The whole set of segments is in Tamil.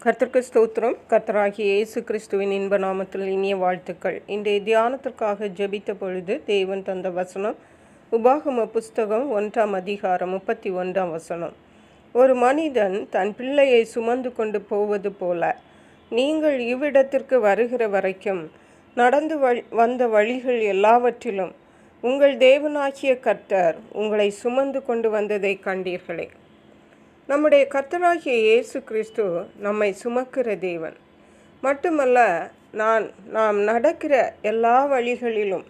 கர்த்தருக்கு ஸ்தோத்திரம். கர்த்தராகிய இயேசு கிறிஸ்துவின் இன்ப நாமத்தில் இனிய வாழ்த்துக்கள். இன்றைய தியானத்திற்காக ஜெபித்த பொழுது தேவன் தந்த வசனம் உபாகம புஸ்தகம் 1ஆம் அதிகாரம் 31ஆம் வசனம். ஒரு மனிதன் தன் பிள்ளையை சுமந்து கொண்டு போவது போல நீங்கள் இவ்விடத்திற்கு வருகிற வரைக்கும் நடந்து வந்த வழிகள் எல்லாவற்றிலும் உங்கள் தேவனாகிய கர்த்தர் உங்களை சுமந்து கொண்டு வந்ததை கண்டீர்களே. நம்முடைய கர்த்தராகிய இயேசு கிறிஸ்து நம்மை சுமக்கிற தேவன் மட்டுமல்ல, நாம் நடக்கிற எல்லா வழிகளிலும்,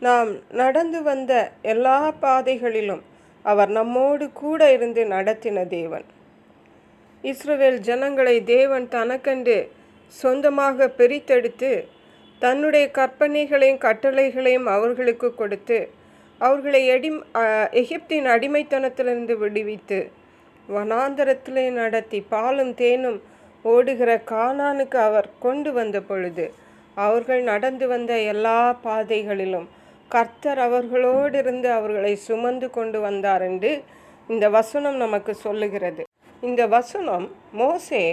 நாம் நடந்து வந்த எல்லா பாதைகளிலும் அவர் நம்மோடு கூட இருந்து நடத்தின தேவன். இஸ்ரவேல் ஜனங்களை தேவன் தனக்கென்று சொந்தமாக பிரித்தெடுத்து தன்னுடைய கற்பனைகளையும் கட்டளைகளையும் அவர்களுக்கு கொடுத்து அவர்களை எகிப்தின் அடிமைத்தனத்திலிருந்து விடுவித்து வனாந்தரத்திலே நடத்தி பாலும் தேனும் ஓடுகிற கானானுக்கு அவர் கொண்டு வந்த பொழுது அவர்கள் நடந்து வந்த எல்லா பாதைகளிலும் கர்த்தர் அவர்களோடு இருந்து அவர்களை சுமந்து கொண்டு வந்தார் என்று இந்த வசனம் நமக்கு சொல்லுகிறது. இந்த வசனம் மோசே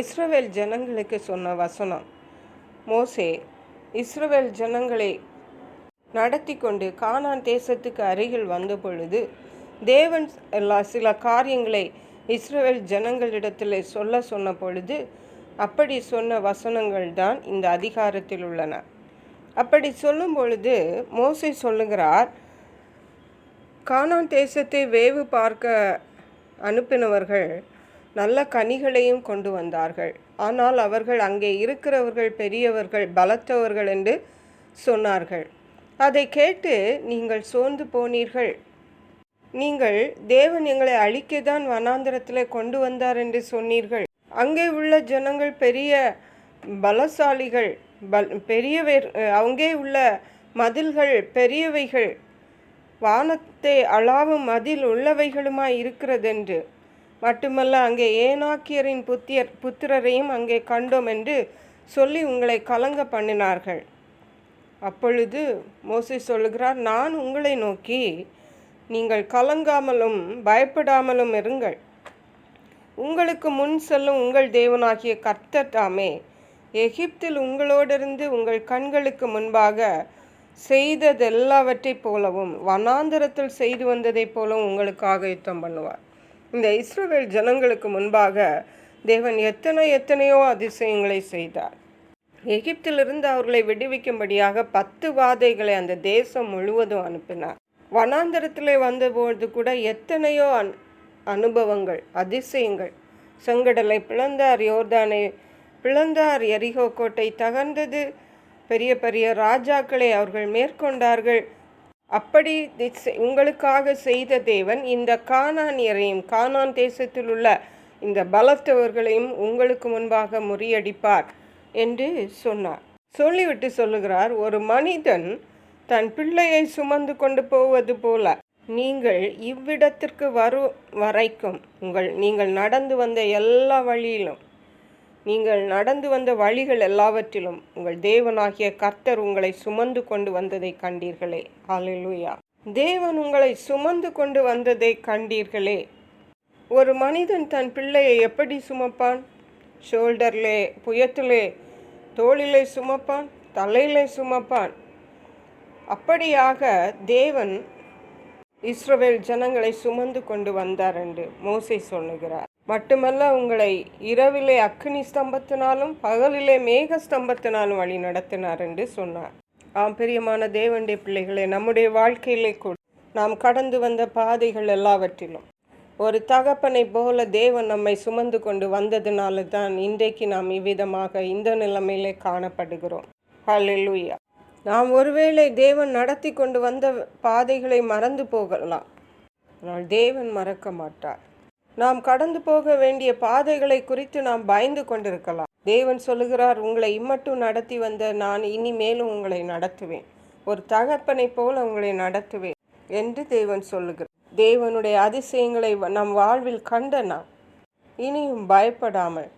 இஸ்ரவேல் ஜனங்களுக்கு சொன்ன வசனம். மோசே இஸ்ரவேல் ஜனங்களை நடத்தி கொண்டு கானான் தேசத்துக்கு அருகில் வந்த பொழுது தேவன் சில காரியங்களை இஸ்ரவேல் ஜனங்களிடத்தில் சொன்ன பொழுது அப்படி சொன்ன வசனங்கள் தான் இந்த அதிகாரத்தில் உள்ளன. அப்படி சொல்லும் பொழுது மோசே சொல்லுகிறார், கானான் தேசத்தை வேவு பார்க்க அனுப்பினவர்கள் நல்ல கனிகளையும் கொண்டு வந்தார்கள். ஆனால் அவர்கள் அங்கே இருக்கிறவர்கள் பெரியவர்கள் பலத்தவர்கள் என்று சொன்னார்கள். அதை கேட்டு நீங்கள் சோர்ந்து போனீர்கள். நீங்கள் தேவன் எங்களை அழிக்கத்தான் வனாந்தரத்தில் கொண்டு வந்தார் என்று சொன்னீர்கள். அங்கே உள்ள ஜனங்கள் பெரிய பலசாலிகள், அங்கே உள்ள மதில்கள் பெரியவைகள், வானத்தை அளாவும் மதில் உள்ளவைகளுமாய் இருக்கிறதென்று, மட்டுமல்ல அங்கே ஏனாக்கியரின் புத்திரரையும் அங்கே கண்டோம் என்று சொல்லி உங்களை கலங்க பண்ணினார்கள். அப்பொழுது மோசே சொல்லுகிறார், நான் உங்களை நோக்கி நீங்கள் கலங்காமலும் பயப்படாமலும் இருங்கள். உங்களுக்கு முன் செல்லும் உங்கள் தேவனாகிய கர்த்தர் தாமே எகிப்தில் உங்களோடிருந்து உங்கள் கண்களுக்கு முன்பாக செய்ததெல்லாவற்றை போலவும் வனாந்தரத்தில் செய்து வந்ததை போலவும் உங்களுக்காக யுத்தம் பண்ணுவார். இந்த இஸ்ரவேல் ஜனங்களுக்கு முன்பாக தேவன் எத்தனையோ அதிசயங்களை செய்தார். எகிப்திலிருந்து அவர்களை விடுவிக்கும்படியாக 10 வாதைகளை அந்த தேசம் முழுவதும் அனுப்பினார். வனாந்தரத்தில் வந்தபோது கூட எத்தனையோ அனுபவங்கள், அதிசயங்கள். செங்கடலை பிளந்தார், யோர்தானை பிளந்தார், எரிகோ கோட்டை தகர்ந்தது, பெரிய பெரிய ராஜாக்களை அவர்கள் மேற்கொண்டார்கள். அப்படி உங்களுக்காக செய்த தேவன் இந்த கானானியரையும் கானான் தேசத்தில் உள்ள இந்த பலத்தவர்களையும் உங்களுக்கு முன்பாக முறியடிப்பார் என்று சொன்னார். சொல்லிவிட்டு சொல்லுகிறார், ஒரு மனிதன் தன் பிள்ளையை சுமந்து கொண்டு போவது போல நீங்கள் இவ்விடத்திற்கு வரைக்கும் நீங்கள் நடந்து வந்த எல்லா வழியிலும், நீங்கள் நடந்து வந்த வழிகள் எல்லாவற்றிலும் உங்கள் தேவனாகிய கர்த்தர் உங்களை சுமந்து கொண்டு வந்ததை கண்டீர்களே. ஹல்லேலூயா. தேவன் உங்களை சுமந்து கொண்டு வந்ததை கண்டீர்களே. ஒரு மனிதன் தன் பிள்ளையை எப்படி சுமப்பான்? ஷோல்டர்லே, புயத்திலே, தோளிலே சுமப்பான், தலையிலே சுமப்பான். அப்படியாக தேவன் இஸ்ரவேல் ஜனங்களை சுமந்து கொண்டு வந்தார் என்று மோசே சொல்லுகிறார். மட்டுமல்ல, உங்களை இரவிலே அக்கினி ஸ்தம்பத்தினாலும் பகலிலே மேக ஸ்தம்பத்தினாலும் வழி நடத்தினார் என்று சொன்னார். பிரியமான தேவனுடைய பிள்ளைகளே, நம்முடைய வாழ்க்கையிலே கூட நாம் கடந்து வந்த பாதைகள் எல்லாவற்றிலும் ஒரு தகப்பனை போல தேவன் நம்மை சுமந்து கொண்டு வந்ததினால தான் இன்றைக்கு நாம் இவ்விதமாக இந்த நிலைமையிலே காணப்படுகிறோம். ஹல்லேலூயா. நாம் ஒருவேளை தேவன் நடத்தி கொண்டு வந்த பாதைகளை மறந்து போகலாம், ஆனால் தேவன் மறக்க மாட்டார். நாம் கடந்து போக வேண்டிய பாதைகளை குறித்து நாம் பயந்து கொண்டிருக்கலாம். தேவன் சொல்லுகிறார், உங்களை இம்மட்டும் நடத்தி வந்த நான் இனிமேலும் உங்களை நடத்துவேன், ஒரு தகப்பனை போல உங்களை நடத்துவேன் என்று தேவன் சொல்லுகிறார். தேவனுடைய அதிசயங்களை நம் வாழ்வில் கண்ட நாம் இனியும் பயப்படாமல்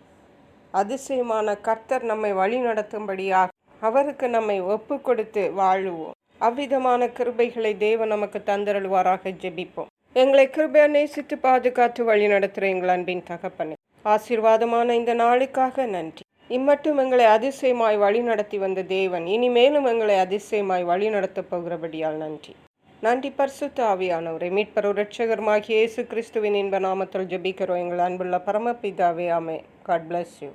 அதிசயமான கர்த்தர் நம்மை வழி நடத்தும்படியாக அவருக்கு நம்மை ஒப்பு கொடுத்து வாழுவோம். அவ்விதமான கிருபைகளை தேவன் நமக்கு தந்தருள்வாராக. ஜெபிப்போம். எங்களை கிருபையா நேசித்து பாதுகாத்து வழி நடத்துகிற எங்கள் அன்பின் தகப்பனே, ஆசீர்வாதமான இந்த நாளுக்காக நன்றி. இம்மட்டும் எங்களை அதிசயமாய் வழி நடத்தி வந்த தேவன் இனிமேலும் எங்களை அதிசயமாய் வழி நடத்தப் போகிறபடியால் நன்றி. நன்றி பரிசுத்த ஆவியானவரை, மீட்பர் இரட்சகருமாகிய இயேசு கிறிஸ்துவின் இன்ப நாமத்தில் ஜெபிக்கிறோம் எங்கள் அன்புள்ள பரமபிதாவே. ஆமென். God bless you.